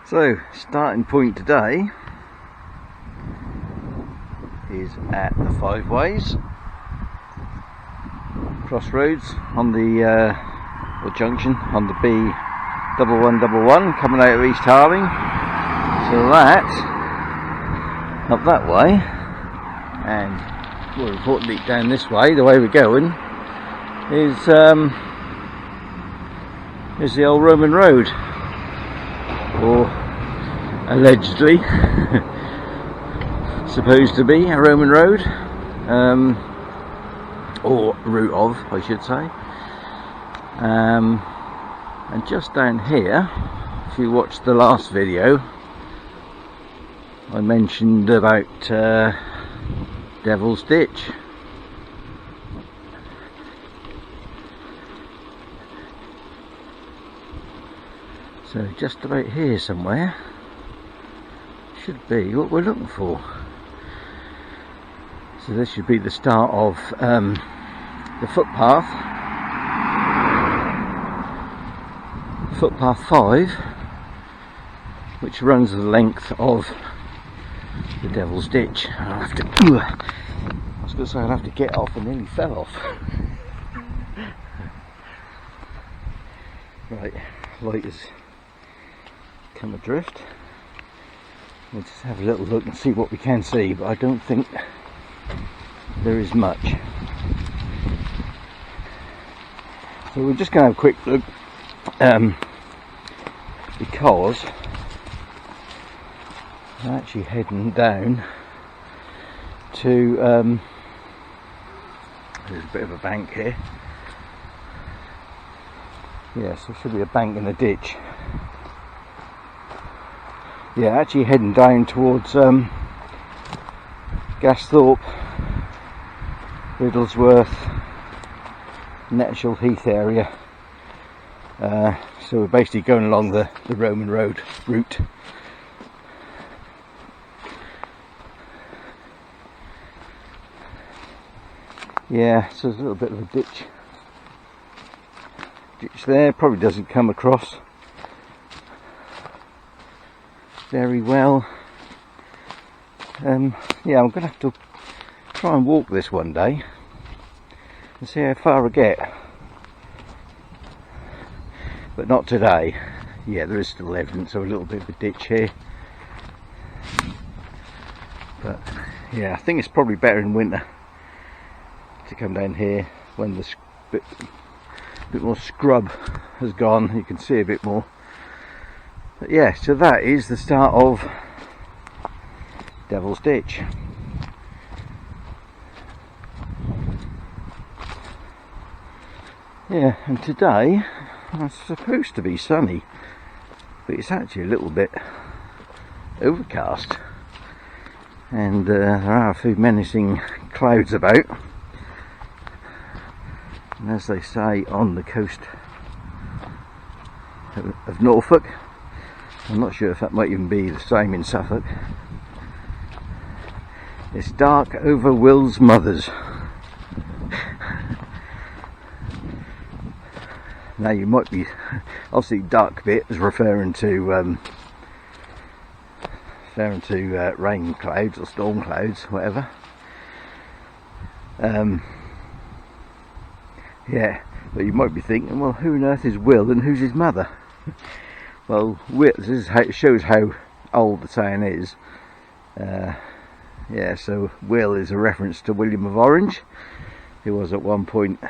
So, starting point today is at the Five Ways crossroads on the or junction on the B1111 coming out of East Harling. So that up that way, and more importantly down this way, the way we're going is the old Roman road, or allegedly supposed to be a Roman road, or route of, I should say. And just down here, if you watched the last video, I mentioned about Devil's Ditch. So just about here somewhere should be what we're looking for. So this should be the start of the footpath 5, which runs the length of the Devil's Ditch. I'll have to, I was going to say I'll have to get off, and nearly fell off. Right, light has come adrift. We'll just have a little look and see what we can see, but I don't think there is much. So we're just going to have a quick look, because I'm actually heading down to there's a bit of a bank here. Yes, there should be a bank in a ditch. Yeah, actually heading down towards Gasthorpe, Riddlesworth, Knettishall, Heath area. So we're basically going along the Roman road route. Yeah, so there's a little bit of a ditch there, probably doesn't come across very well. Yeah, I'm going to have to try and walk this one day and see how far I get, but not today. Yeah, there is still evidence of a little bit of a ditch here, but yeah, I think it's probably better in winter to come down here when the bit more scrub has gone. You can see a bit more. But yeah, so that is the start of Devil's Ditch. Yeah, and today it's supposed to be sunny, but it's actually a little bit overcast, and there are a few menacing clouds about. And as they say on the coast of Norfolk, I'm not sure if that might even be the same in Suffolk, it's dark over Will's mother's. Now you might be, obviously dark bit is referring to rain clouds or storm clouds, whatever. Yeah, but you might be thinking, well, who on earth is Will and who's his mother? Well, Will, this is how, it shows how old the town is. Yeah, so Will is a reference to William of Orange, who was at one point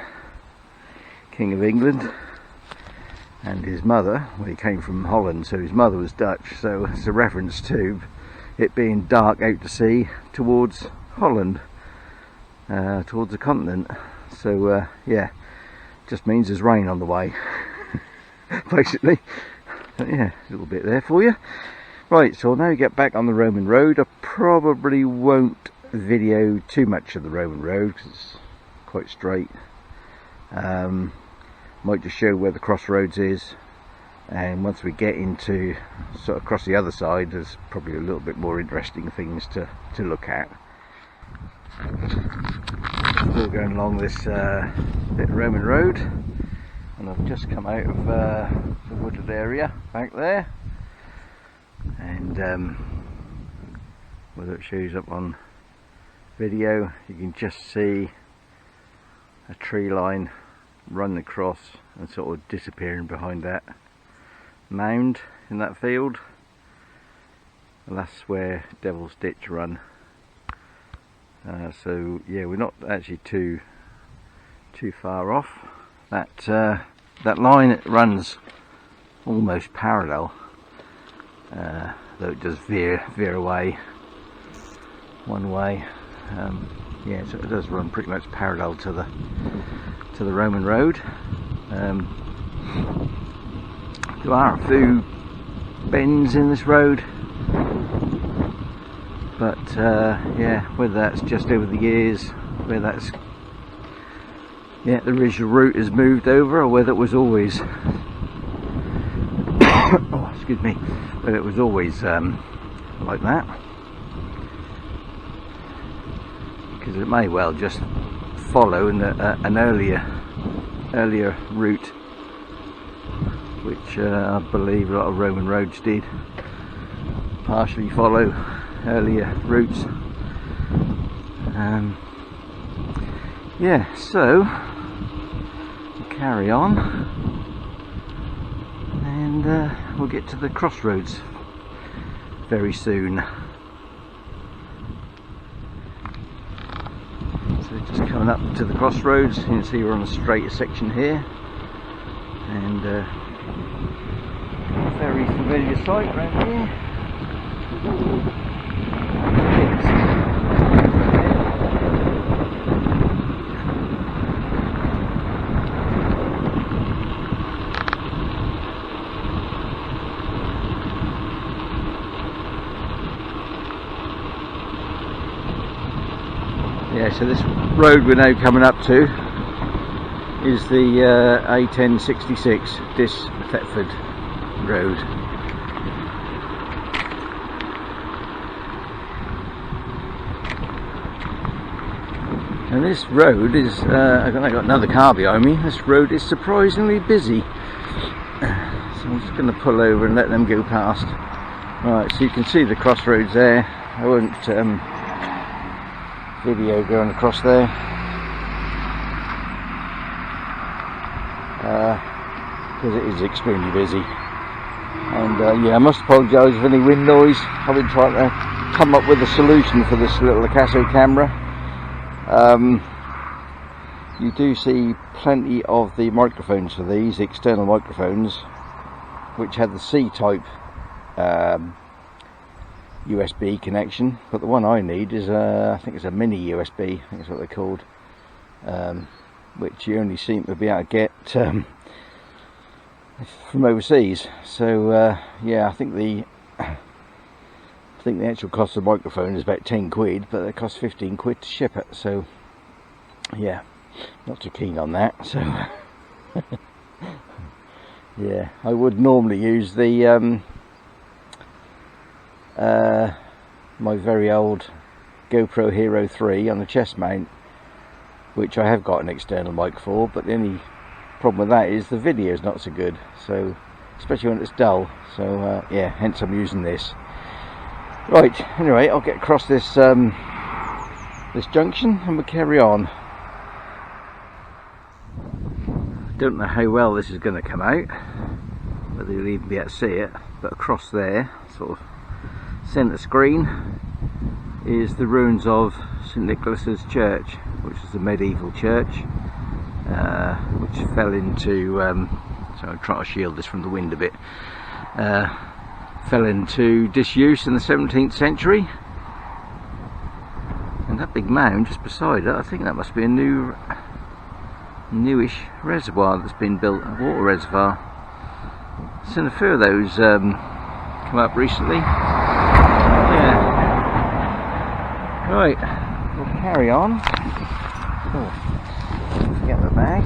King of England, and his mother, well, he came from Holland, so his mother was Dutch, so it's a reference to it being dark out to sea towards Holland, towards the continent. So yeah, just means there's rain on the way, basically. But yeah, a little bit there for you. Right, so I'll now get back on the Roman road. I probably won't video too much of the Roman road because it's quite straight. Might just show where the crossroads is, and once we get into sort of across the other side, there's probably a little bit more interesting things to look at. Still going along this bit of Roman road, and I've just come out of the wooded area back there, and whether it shows up on video, you can just see a tree line run across and sort of disappearing behind that mound in that field, and that's where Devil's Ditch run. So yeah, we're not actually too far off. That line, it runs almost parallel, though it does veer away one way. Yeah, so it does run pretty much parallel to the Roman road. There are a few bends in this road, but yeah, whether that's just over the years, whether that's the original route has moved over, or whether it was always oh, excuse me, whether it was always like that, because it may well just follow an earlier route, which I believe a lot of Roman roads did partially follow earlier routes. Yeah, so we'll carry on, and we'll get to the crossroads very soon. So just coming up to the crossroads, you can see we're on a straighter section here, and a very familiar sight around here. Yeah, so this road we're now coming up to is the A1066 Dis Thetford Road. And this road is, I've got another car behind me, this road is surprisingly busy. So I'm just going to pull over and let them go past. Right, so you can see the crossroads there. I won't video going across there, because it is extremely busy. And yeah, I must apologise for any wind noise. I've been trying to come up with a solution for this little Acaso camera. You do see plenty of the microphones for these, external microphones, which had the C-type USB connection, but the one I need is I think it's a mini USB, I think that's what they're called, which you only seem to be able to get from overseas. So yeah, I think the actual cost of the microphone is about 10 quid, but it costs 15 quid to ship it. So yeah, not too keen on that. So yeah, I would normally use the my very old GoPro Hero 3 on the chest mount, which I have got an external mic for, but the only problem with that is the video is not so good, so especially when it's dull. So yeah, hence I'm using this. Right, anyway, I'll get across this this junction and we'll carry on. Don't know how well this is going to come out, whether you'll even be able to see it, but across there, sort of centre screen, is the ruins of St Nicholas's Church, which is a medieval church which fell into, so I'll try to shield this from the wind a bit, fell into disuse in the 17th century. And that big mound just beside it, I think that must be a newish reservoir that's been built, a water reservoir. Seen a few of those come up recently. Yeah. Right, we'll carry on. Oh, forget the bag.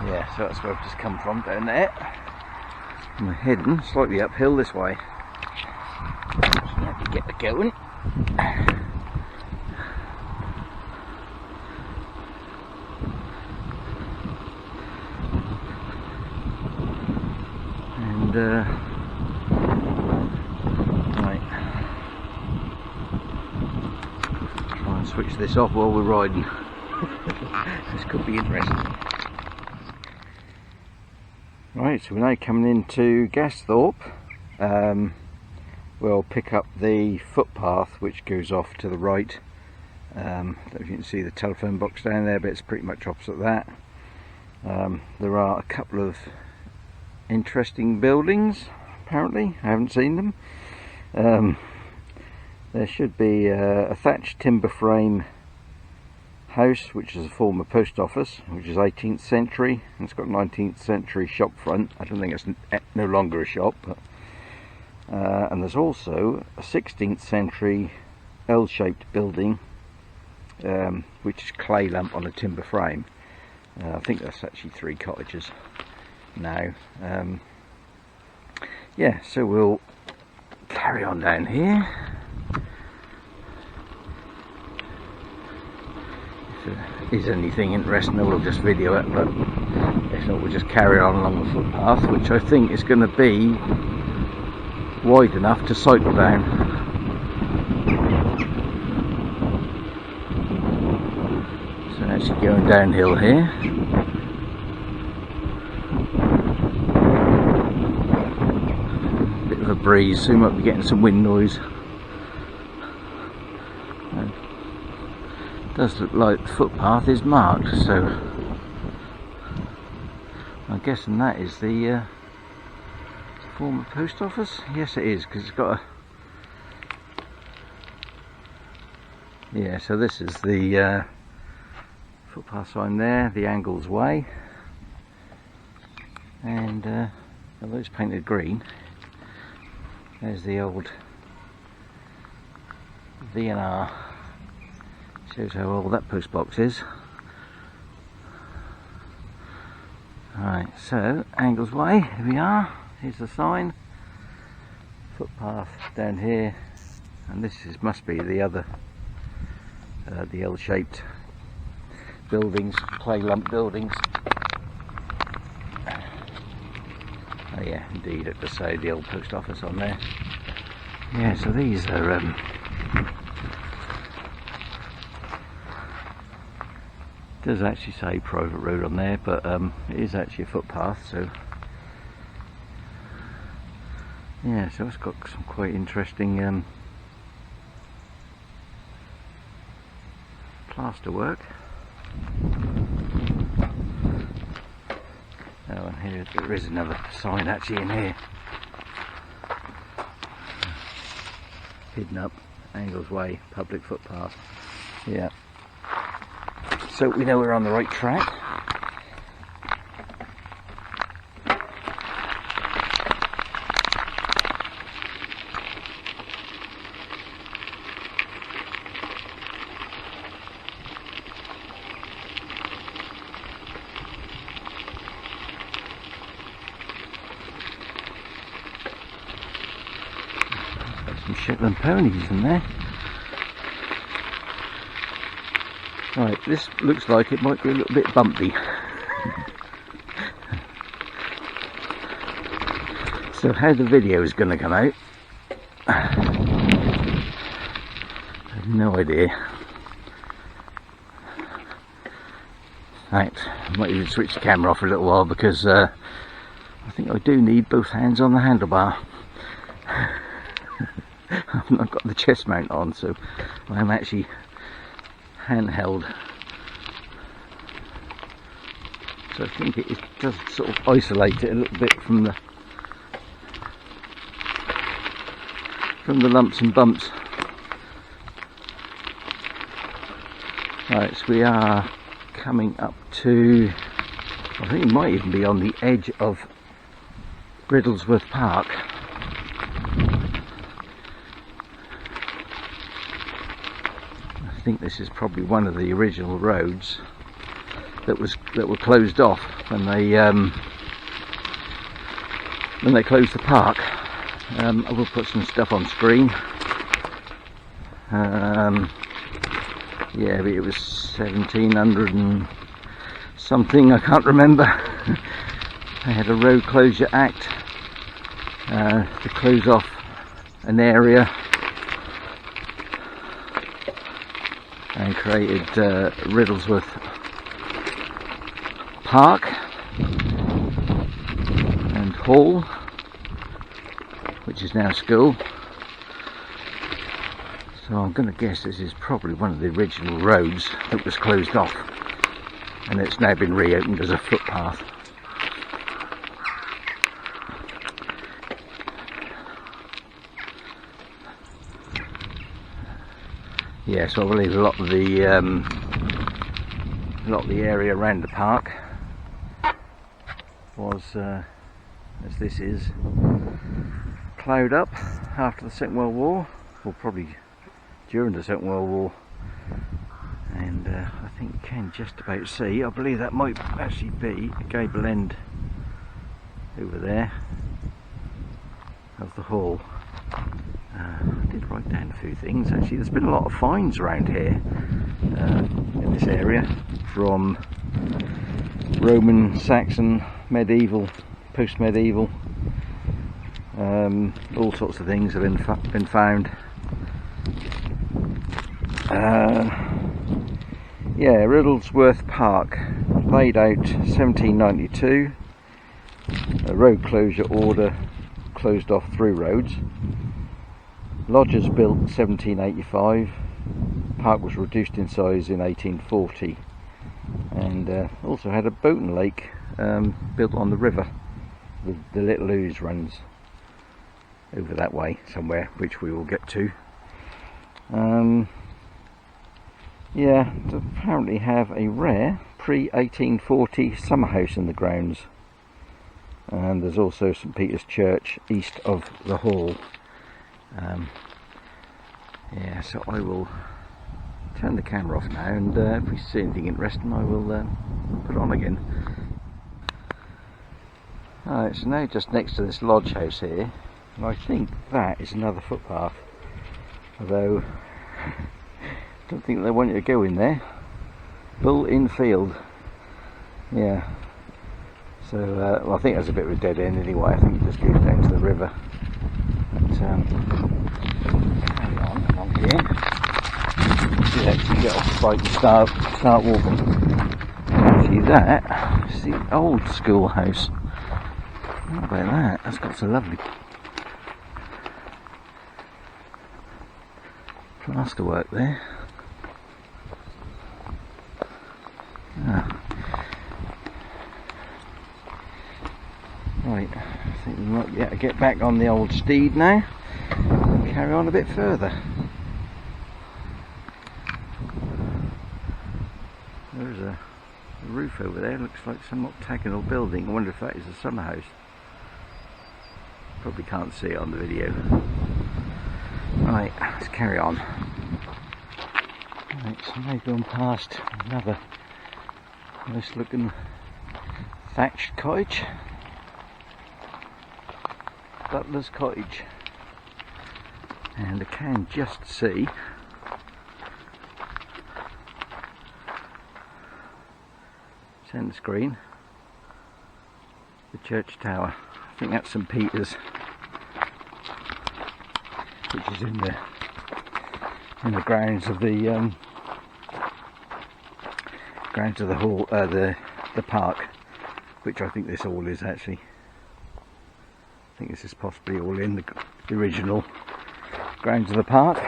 Yeah, so that's where I've just come from, down there. I'm heading slightly uphill this way. Just let me get the going. And right, try and switch this off while we're riding. This could be interesting. Right, so we're now coming into Gasthorpe. We'll pick up the footpath which goes off to the right. I don't know if you can see the telephone box down there, but it's pretty much opposite that. There are a couple of interesting buildings, apparently. I haven't seen them. There should be a thatched timber frame house, which is a former post office, which is 18th century, and it's got 19th century shop front. I don't think it's no longer a shop, but and there's also a 16th century L-shaped building, which is clay lump on a timber frame. I think that's actually 3 cottages now. Yeah, so we'll carry on down here. If there is anything interesting, we'll just video it, but if not, we'll just carry on along the footpath, which I think is going to be wide enough to cycle down. So actually going downhill here. Bit of a breeze, so we might be getting some wind noise. It does look like the footpath is marked, so I'm guessing that is the former post office. Yes, it is, because it's got a, yeah, so this is the footpath sign there, the Angles Way, and although it's painted green, there's the old V&R. Shows how old that post box is. Right, so Angles Way, here we are. Here's the sign. Footpath down here, and this must be the other, the L-shaped buildings, clay lump buildings. Oh yeah, indeed, it does say the old post office on there. Yeah, so these are does actually say private road on there, but it is actually a footpath, so yeah, so it's got some quite interesting plaster work. Oh, and here there is another sign actually in here, hidden up, Angles Way, public footpath. Yeah. So we know we're on the right track. Got some Shetland ponies in there. Right, this looks like it might be a little bit bumpy. So how the video is going to come out, I have no idea. Right, I might even switch the camera off for a little while, because I think I do need both hands on the handlebar. I've not got the chest mount on, so I'm actually handheld, so I think it does sort of isolate it a little bit from the lumps and bumps. Right, so we are coming up to, I think it might even be on the edge of Riddlesworth Park. I think this is probably one of the original roads that were closed off when they closed the park. I will put some stuff on screen. Yeah, but it was 1700 and something, I can't remember. They had a road closure act to close off an area and created Riddlesworth Park and Hall, which is now school. So I'm going to guess this is probably one of the original roads that was closed off, and it's now been reopened as a footpath. Yeah, so I believe a lot of the area around the park was, as this is, ploughed up after the Second World War, or probably during the Second World War, and I think you can just about see, I believe that might actually be a gable end over there of the hall. I did write down a few things actually. There's been a lot of finds around here in this area, from Roman, Saxon, medieval, post-medieval, all sorts of things have been found. Yeah, Riddlesworth Park, laid out 1792, a road closure order closed off through roads. Lodges built 1785, park was reduced in size in 1840, and also had a boating lake built on the river. The Little Ouse runs over that way somewhere, which we will get to. Yeah, they apparently have a rare pre-1840 summer house in the grounds, and there's also St Peter's Church east of the hall. Yeah, so I will turn the camera off now, and if we see anything interesting I will put it on again. Alright, so now just next to this lodge house here, and I think that is another footpath, although I don't think they want you to go in there. Bull in field. Yeah, so well, I think that's a bit of a dead end anyway. I think it just goes down to the river. But carry on along here. You actually get off the bike and start walking. See that? It's the old schoolhouse. How about that? That's got some lovely plaster work there. Right, I think we might get to get back on the old steed now and carry on a bit further. There's a roof over there, looks like some octagonal building. I wonder if that is a summer house. Probably can't see it on the video. Right, let's carry on. Right, so now going past another nice looking thatched cottage. Butler's cottage. And I can just see centre screen, the church tower. I think that's St Peter's, which is in the grounds of the hall, the park, which I think this all is actually. I think this is possibly all in the original grounds of the park.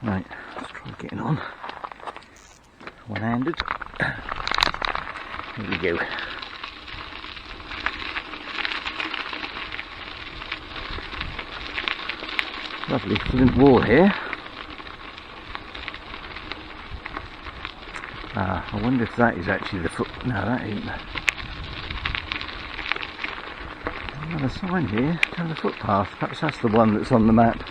Right, let's try getting on one-handed. Here we go. Lovely flint wall here. I wonder if that is actually the foot. No, that ain't. Another sign here, another footpath. Perhaps that's the one that's on the map.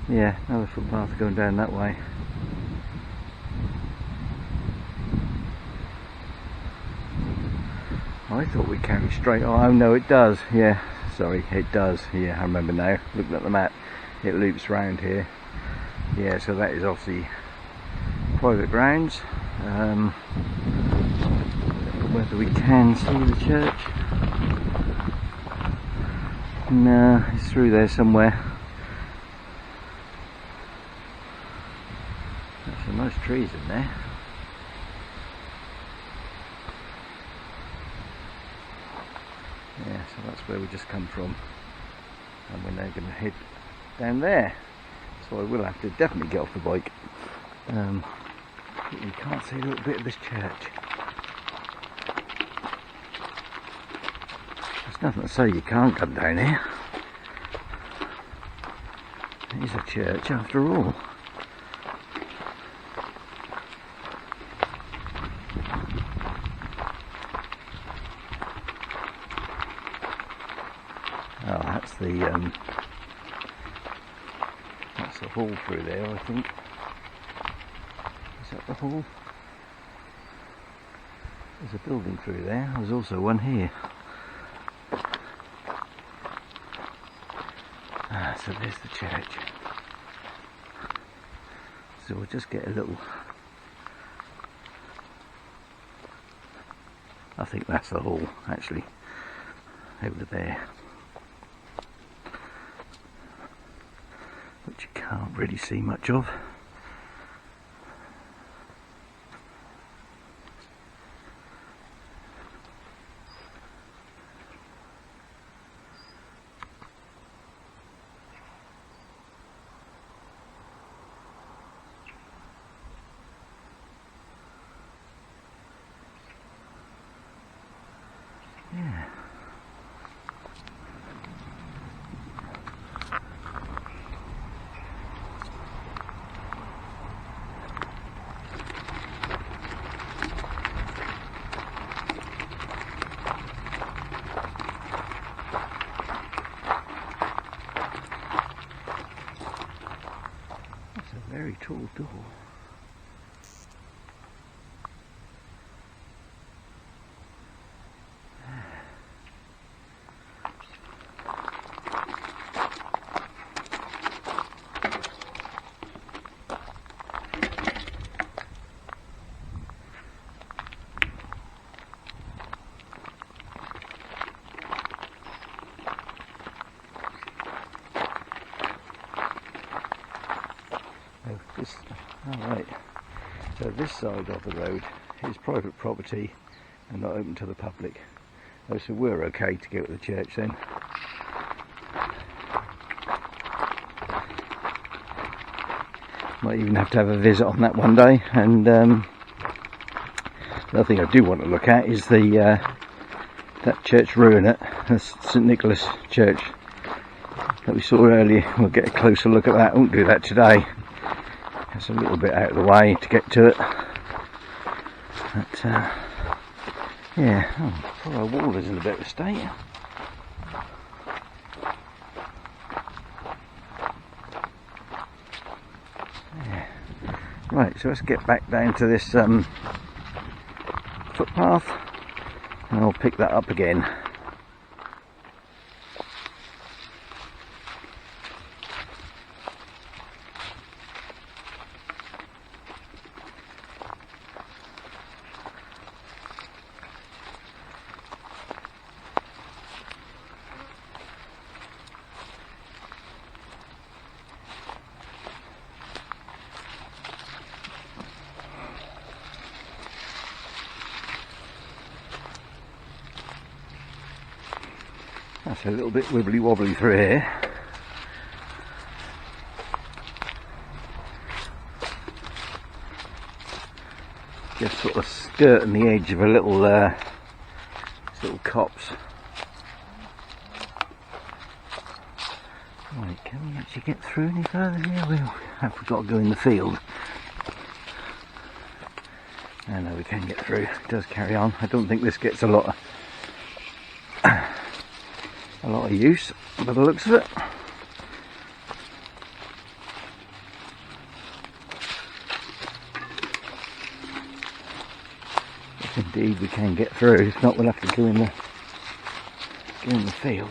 Yeah, another footpath going down that way. I thought we carried straight on. Oh no, it does. Yeah, sorry, it does. Yeah, I remember now. Looking at the map, it loops round here. Yeah, so that is obviously private grounds. Whether we can see the church? No, it's through there somewhere. There's some nice trees in there. Yeah, so that's where we just come from, and we're now going to head down there. So I will have to definitely get off the bike. You can't see a little bit of this church. There's nothing to say you can't come down here. It is a church after all. Oh, that's the hall through there, I think. Is that the hall? There's a building through there. There's also one here. Ah, so there's the church. So we'll just get a little... I think that's the hall, actually, over there. Which you can't really see much of. Yeah. That's a very tall door. Alright, so this side of the road is private property and not open to the public. Oh, so we're okay to go to the church then. Might even have to have a visit on that one day. And the other thing I do want to look at is the that church ruin at St Nicholas Church that we saw earlier. We'll get a closer look at that. I won't do that today. It's a little bit out of the way to get to it, but yeah, poor old wall is in a bit of a state. Yeah. Right, so let's get back down to this footpath and I'll pick that up again. That's a little bit wibbly wobbly through here. Just sort of skirting the edge of a little copse. Right, can we actually get through any further here? We have got to go in the field. I know we can get through. It does carry on. I don't think this gets a lot of use by the looks of it. If indeed we can get through. If not, we'll have to go in the field.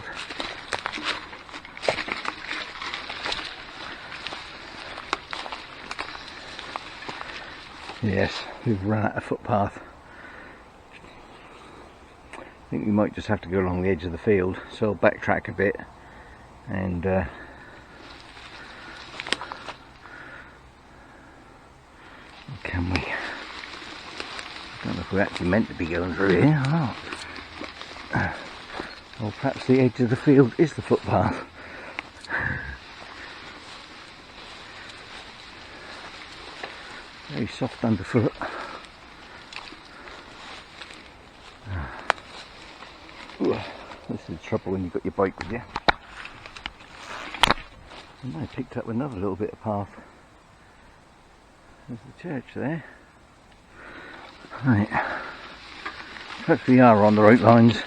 Yes, we've run out of footpath. I think we might just have to go along the edge of the field, so I'll backtrack a bit and can we? I don't know if we're actually meant to be going through here or not. Or perhaps the edge of the field is the footpath. Very soft underfoot. This is the trouble when you've got your bike with you. And I picked up another little bit of path. There's the church there. Right. Perhaps we are on the right lines.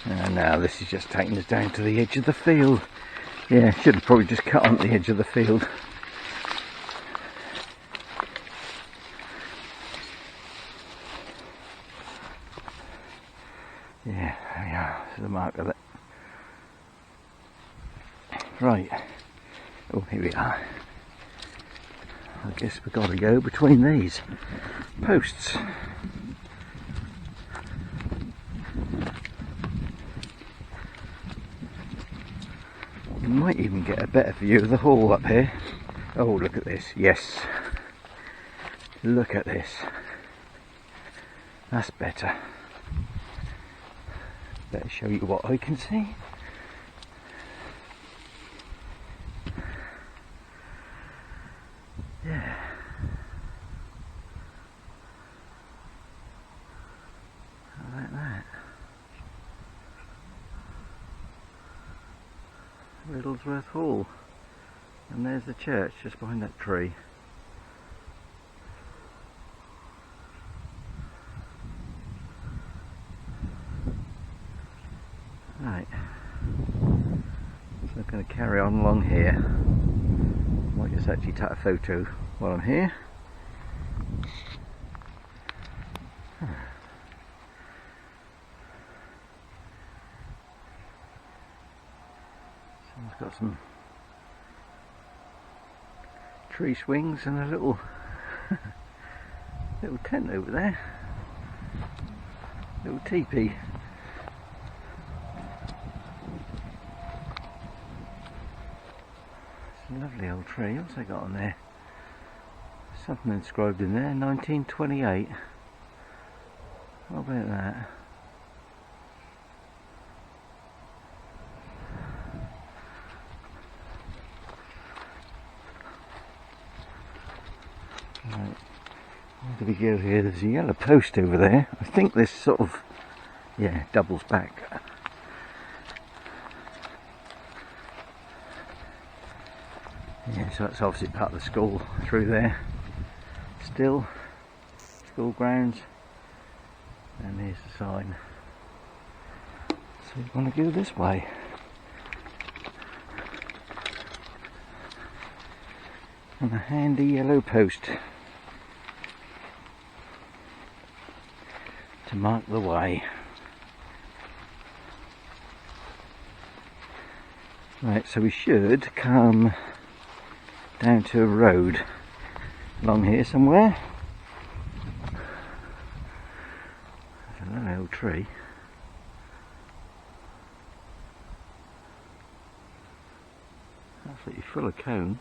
And now this is just taking us down to the edge of the field. Yeah, should have probably just cut on the edge of the field. Yeah, there we are. This is the mark of it. Right. Oh, here we are. I guess we've got to go between these posts. You might even get a better view of the hall up here. Oh, look at this. Yes. Look at this. That's better. Better show you what I can see. Yeah. How about that? Riddlesworth Hall. And there's the church just behind that tree. Right. So I'm going to carry on along here. Might just actually take a photo while I'm here. Someone's got some tree swings and a little little tent over there. Little teepee. Lovely old tree. What's they got on there? Something inscribed in there, 1928. What about that? Right. Where do we go here? There's a yellow post over there. I think this sort of, yeah, doubles back. Yeah, so that's obviously part of the school through there. Still, school grounds, and here's the sign. So we want to go this way. And a handy yellow post to mark the way. Right, so we should come down to a road along here somewhere. There's a lovely old tree. Absolutely full of cone.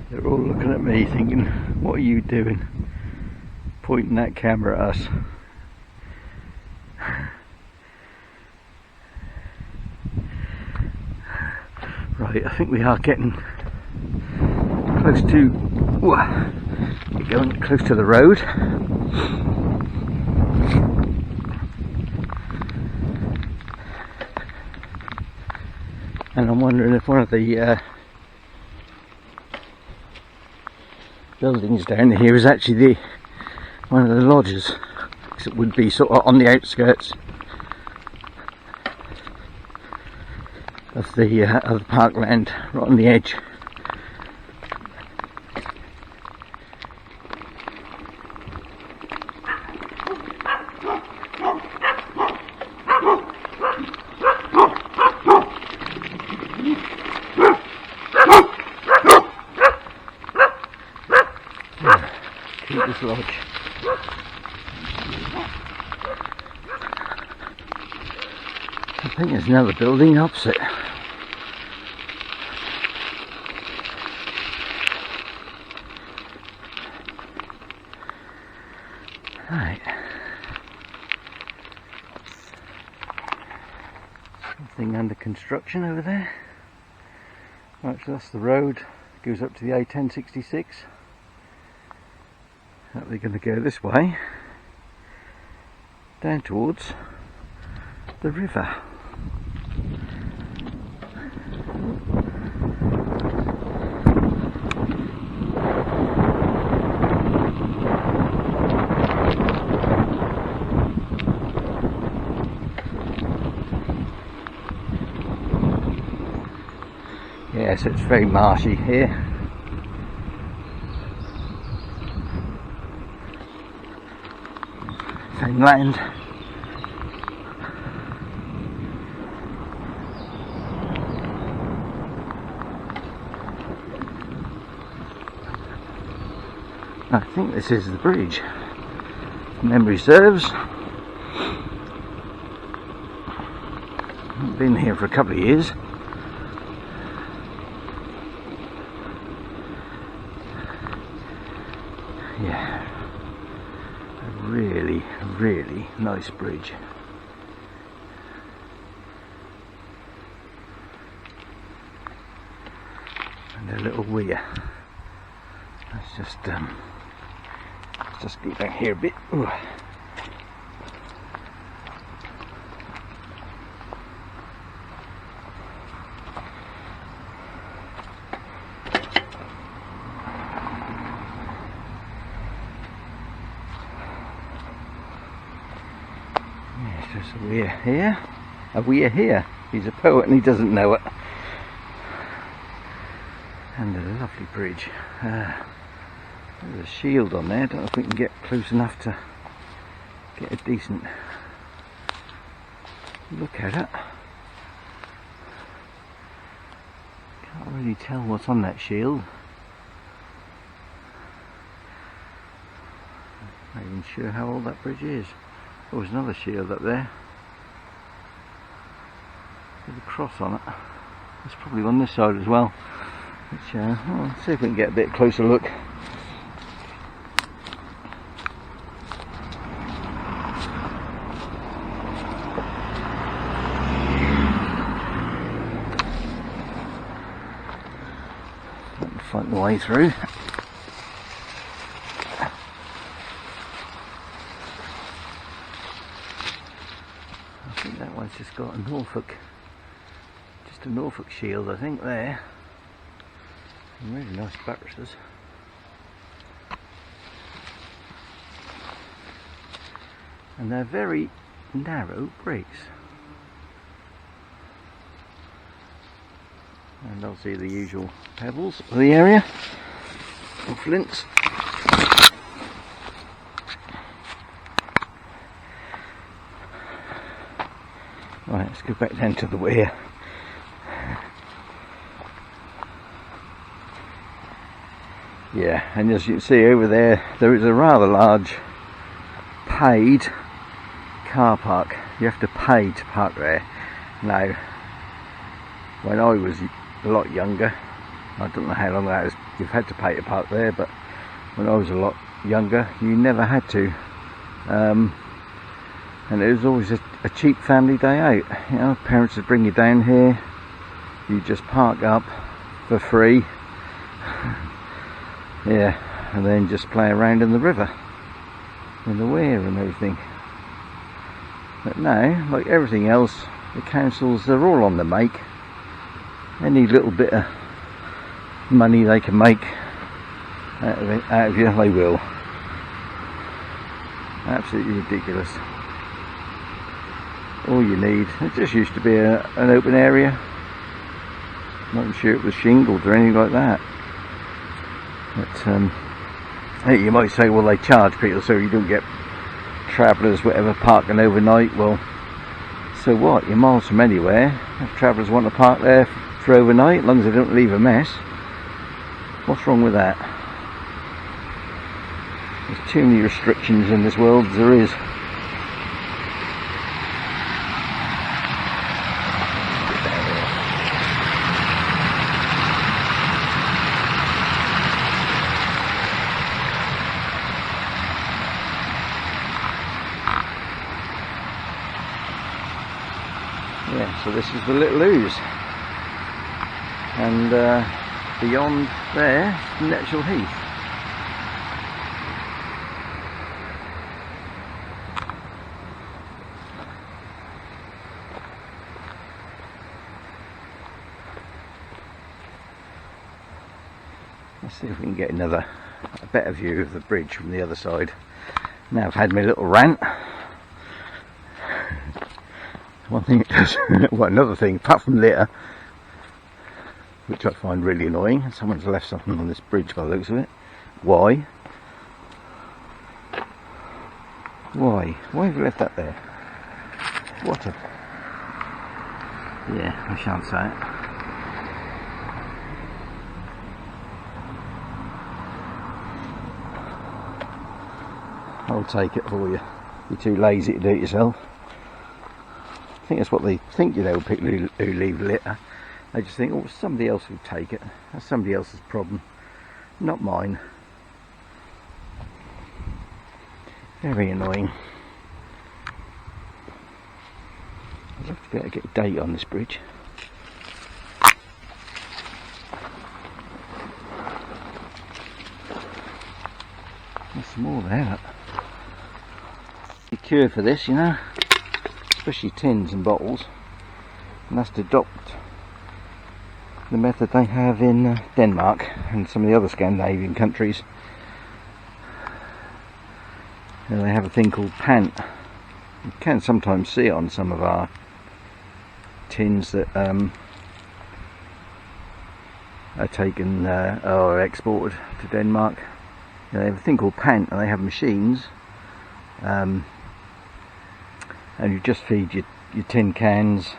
They're all looking at me thinking, what are you doing? Pointing that camera at us. Right, I think we are getting close to, we're going close to the road. And I'm wondering if one of the buildings down here is actually one of the lodges, because it would be sort of on the outskirts of the parkland, right on the edge. Keeper's Lodge. I think there's another building opposite. Right. Something under construction over there. Right, so that's the road. Goes up to the A1066. We're going to go this way, down towards the river. Yeah, so it's very marshy here. Land. I think this is the bridge, if memory serves. I've been here for a couple of years. Yeah. Really nice bridge. And a little weir. Let's just get back here a bit. Ooh. There's a weir here. A weir here. He's a poet and he doesn't know it. And a lovely bridge. There's a shield on there. I don't know if we can get close enough to get a decent look at it. Can't really tell what's on that shield. I'm not even sure how old that bridge is. Oh, there's another shield up there with a cross on it. There's probably on this side as well. Which, let's see if we can get a bit closer look. Find the way through. That one's just got a Norfolk shield, I think, there. Some really nice buttresses. And they're very narrow bricks. And obviously the usual pebbles for the area, or flints. Right, let's go back down to the weir. Yeah, and as you can see over there, there is a rather large paid car park. You have to pay to park there. Now, when I was a lot younger, I don't know how long that is, you've had to pay to park there, but when I was a lot younger, you never had to. And it was always a cheap family day out. You know, parents would bring you down here, you just park up for free, yeah, and then just play around in the river, in the weir and everything. But now, like everything else, the councils, they're all on the make. Any little bit of money they can make out of you, they will. Absolutely ridiculous. All you need, it just used to be an open area. Not sure it was shingled or anything like that. But you might say, well, they charge people so you don't get travellers, whatever, parking overnight. Well, so what? You're miles from anywhere. If travellers want to park there for overnight, as long as they don't leave a mess, what's wrong with that? There's too many restrictions in this world as there is. Yeah, so this is the Little Ouse, and beyond there, Knettishall Heath. Let's see if we can get a better view of the bridge from the other side. Now I've had my little rant. One thing it does, well, another thing, apart from litter, which I find really annoying, someone's left something on this bridge by the looks of it. Why? Why? Why have you left that there? What a... Yeah, I shan't say it. I'll take it for you. You're too lazy to do it yourself. I think that's what they think, you know, people who leave litter. They just think, oh, somebody else will take it. That's somebody else's problem, not mine. Very annoying. I'd love to be able to get a date on this bridge. There's some more there. The cure for this, you know, especially tins and bottles, and that's to adopt the method they have in Denmark and some of the other Scandinavian countries. They have a thing called pant. You can sometimes see it on some of our tins that are taken or exported to Denmark. They have a thing called pant, and they have machines, and you just feed your tin cans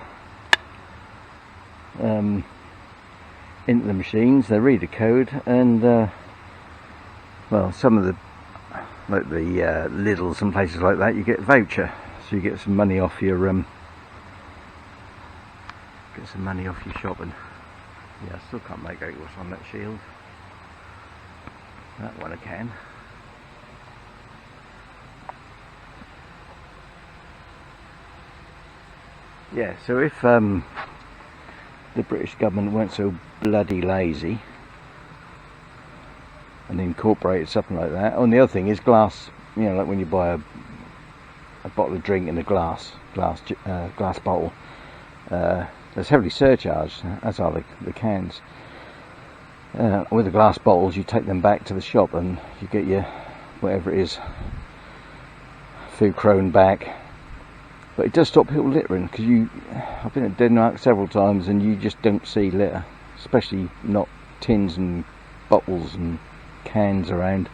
into the machines. They read a code, and well, some of the, like the Lidls and places like that, you get a voucher, so you get some money off your shopping. Yeah, I still can't make out what's on that shield. That one I can. Yeah, so if the British government weren't so bloody lazy and incorporated something like that. Oh, and the other thing is glass. You know, like when you buy a bottle of drink in a glass bottle, that's heavily surcharged, as are the cans. With the glass bottles, you take them back to the shop and you get your whatever it is, food crone back. But it does stop people littering, because I've been at Denmark several times and you just don't see litter, especially not tins and bottles and cans around,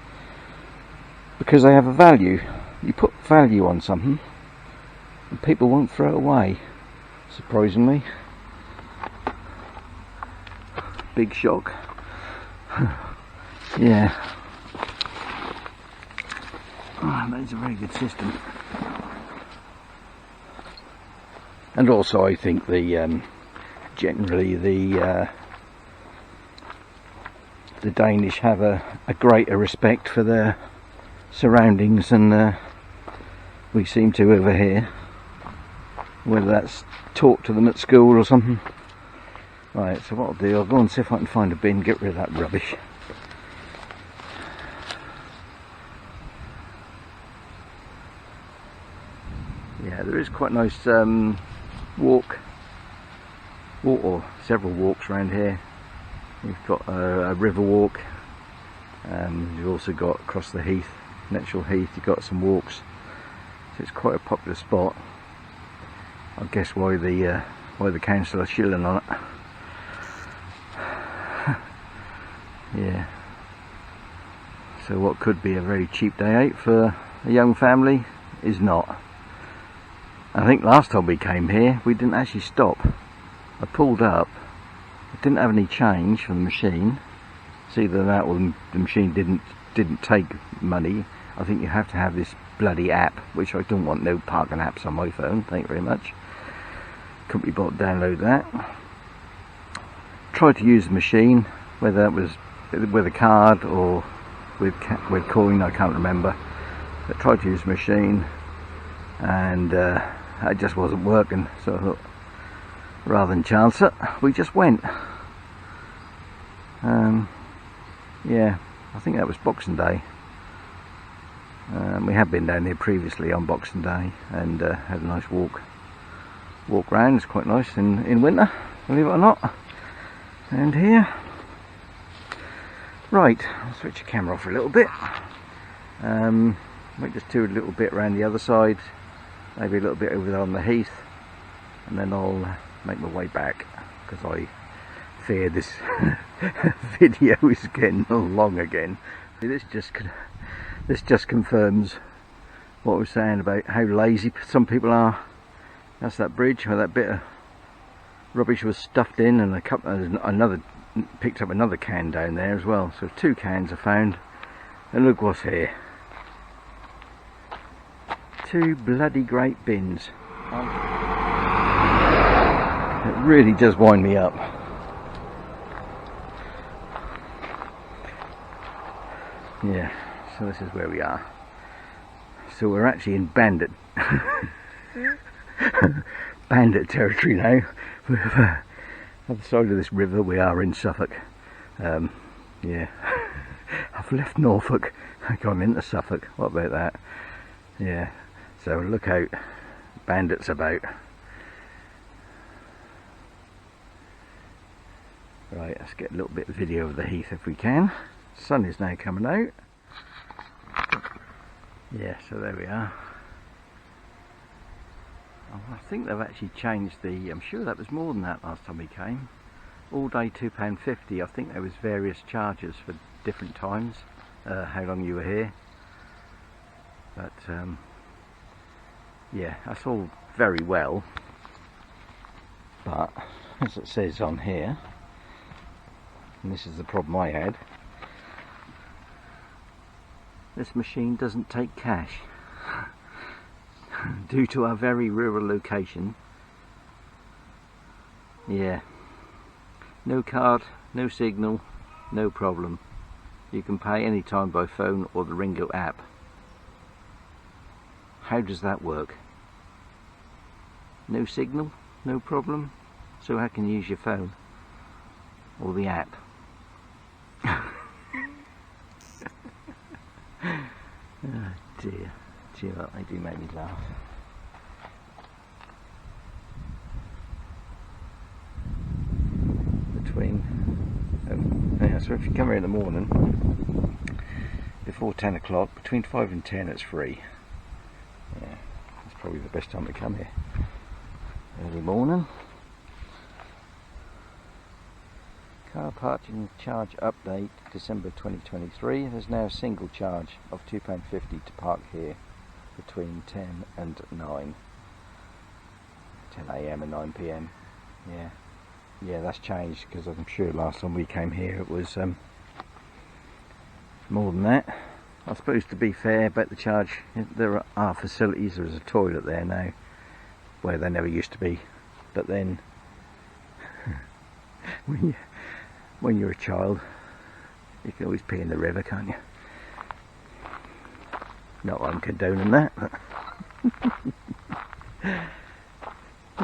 because they have a value. You put value on something and people won't throw it away, surprisingly. Big shock. Yeah. Oh, that is a very good system. And also, I think generally the Danish have a greater respect for their surroundings than we seem to over here. Whether that's taught to them at school or something. Right, so what I'll do, I'll go and see if I can find a bin, get rid of that rubbish. Yeah, there is quite a nice walk walk, or several walks around here. We've got a river walk. You've also got across the Heath, Knettishall Heath, you've got some walks. So it's quite a popular spot. I guess why the council are shilling on it. Yeah. So what could be a very cheap day out for a young family is not. I think last time we came here we didn't actually stop. I pulled up, I didn't have any change from the machine. It's either that or the machine didn't take money. I think you have to have this bloody app, which I don't want no parking apps on my phone, thank you very much. Couldn't be bothered to download that. Tried to use the machine, whether that was with a card or with coin, I can't remember. But tried to use the machine and it just wasn't working, so I thought rather than chance it, we just went. Yeah, I think that was Boxing Day. We had been down here previously on Boxing Day and had a nice walk round. It's quite nice in winter, believe it or not. And here, right, I'll switch the camera off for a little bit. Might just do a little bit around the other side, maybe a little bit over there on the Heath, and then I'll make my way back, because I fear this video is getting long again. This just confirms what I was saying about how lazy some people are. That's that bridge where that bit of rubbish was stuffed in, and picked up another can down there as well. So 2 cans are found, and look what's here. 2 bloody great bins. It really does wind me up. Yeah, so this is where we are. So we're actually in bandit territory now. We're on the side of this river. We are in Suffolk. Yeah, I've left Norfolk, I've gone into Suffolk. What about that? Yeah, so look out, bandits about. Right, let's get a little bit of video of the Heath if we can. Sun is now coming out. Yeah, so there we are. Oh, I think they've actually changed I'm sure that was more than that last time we came. All day £2.50. I think there was various charges for different times, how long you were here. But yeah, that's all very well. But as it says on here, and this is the problem I had, this machine doesn't take cash. Due to our very rural location. Yeah, no card, no signal, no problem. You can pay any time by phone or the Ringo app. How does that work? No signal, no problem, so how can you use your phone or the app? Oh dear. Gee, well, they do make me laugh. Yeah, so if you come here in the morning before 10 o'clock, between 5 and 10 it's free. Yeah, that's probably the best time to come here. Early morning. Car parking charge update December 2023. There's now a single charge of £2.50 to park here between 10 and 9. 10 AM and 9 PM. Yeah, that's changed, because I'm sure last time we came here it was more than that. I suppose, to be fair about the charge, there are facilities. There's a toilet there now where there never used to be, but then when you're a child you can always pee in the river, can't you? Not that I'm condoning that, but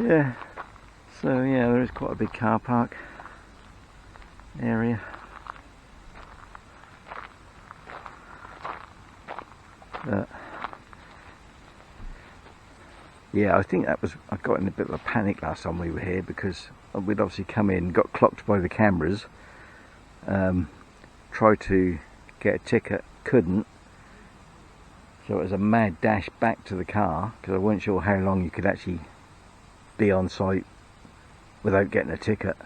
yeah. So yeah, there is quite a big car park area. Yeah, I think that was, I got in a bit of a panic last time we were here because we'd obviously come in, got clocked by the cameras, tried to get a ticket, couldn't, so it was a mad dash back to the car because I wasn't sure how long you could actually be on site without getting a ticket.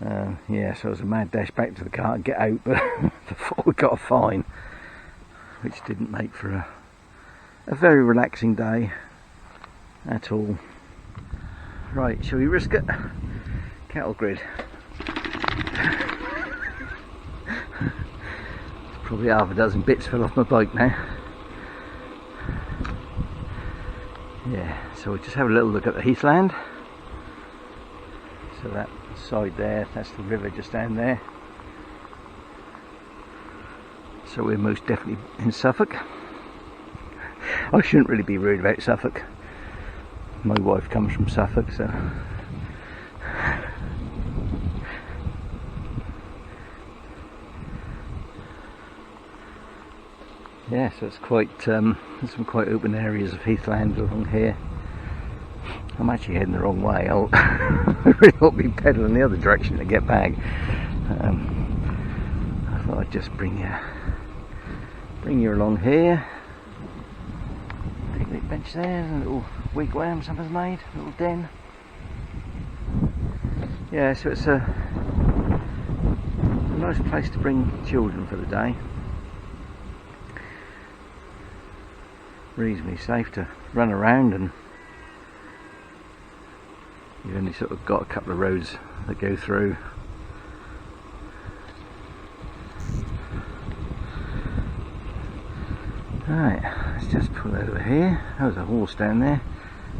Yeah, so it was a mad dash back to the car and get out, but before we got a fine, which didn't make for a very relaxing day at all. Right, shall we risk it? Cattle grid. Probably half a dozen bits fell off my bike now. Yeah, so we'll just have a little look at the heathland. So that side there, that's the river just down there. So we're most definitely in Suffolk. I shouldn't really be rude about Suffolk. My wife comes from Suffolk, so yeah, so it's quite there's some quite open areas of heathland along here. I'm actually heading the wrong way. I really ought to be pedalling the other direction to get back. I thought I'd just bring you along here. Picnic bench there, a little wigwam someone's made, a little den. Yeah, so it's a nice place to bring children for the day. Reasonably safe to run around, and you've only sort of got a couple of roads that go through. Right, let's just pull over here. There was a horse down there,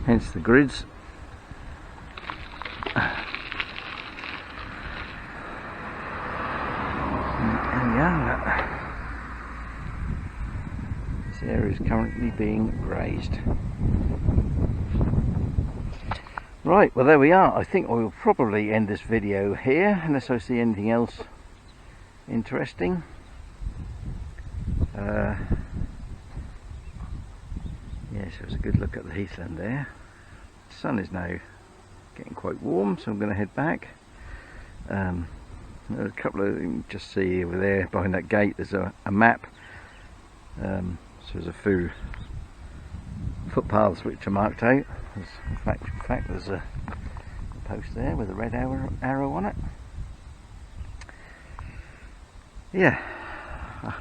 hence the grids. There we are. This area is currently being grazed. Right, well there we are. I think I will probably end this video here unless I see anything else interesting. Yes, it was a good look at the heathland there. The sun is now getting quite warm, so I'm going to head back. There's a couple of, you can just see over there behind that gate there's a map. So there's a few footpaths which are marked out. In fact there's a post there with a red arrow on it. Yeah, I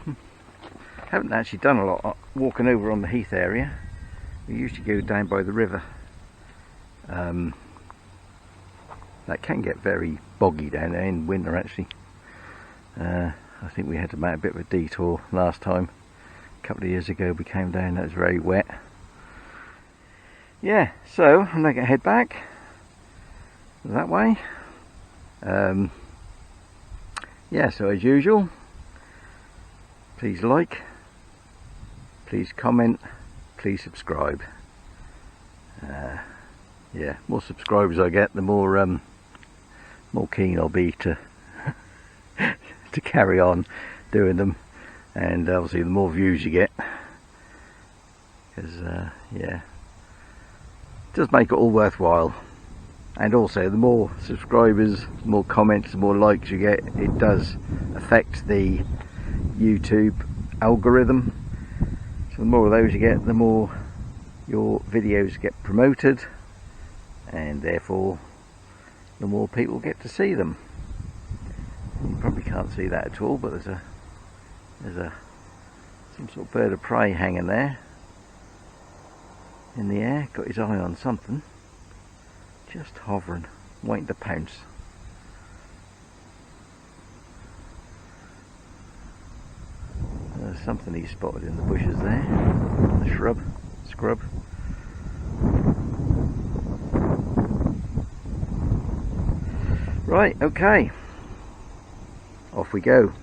haven't actually done a lot walking over on the Heath area. We usually go down by the river. That can get very boggy down there in winter actually. I think we had to make a bit of a detour last time. A couple of years ago we came down, that was very wet. Yeah, so I'm going to head back that way. Yeah, so as usual, please like, please comment, please subscribe. Yeah, more subscribers I get, the more keen I'll be to to carry on doing them, and obviously the more views you get, because yeah, it does make it all worthwhile. And also the more subscribers, the more comments, the more likes you get, it does affect the YouTube algorithm. So the more of those you get, the more your videos get promoted, and therefore the more people get to see them. You probably can't see that at all, but there's some sort of bird of prey hanging there in the air, got his eye on something, just hovering, waiting to pounce. There's something he spotted in the bushes there, the scrub. Right, okay, off we go.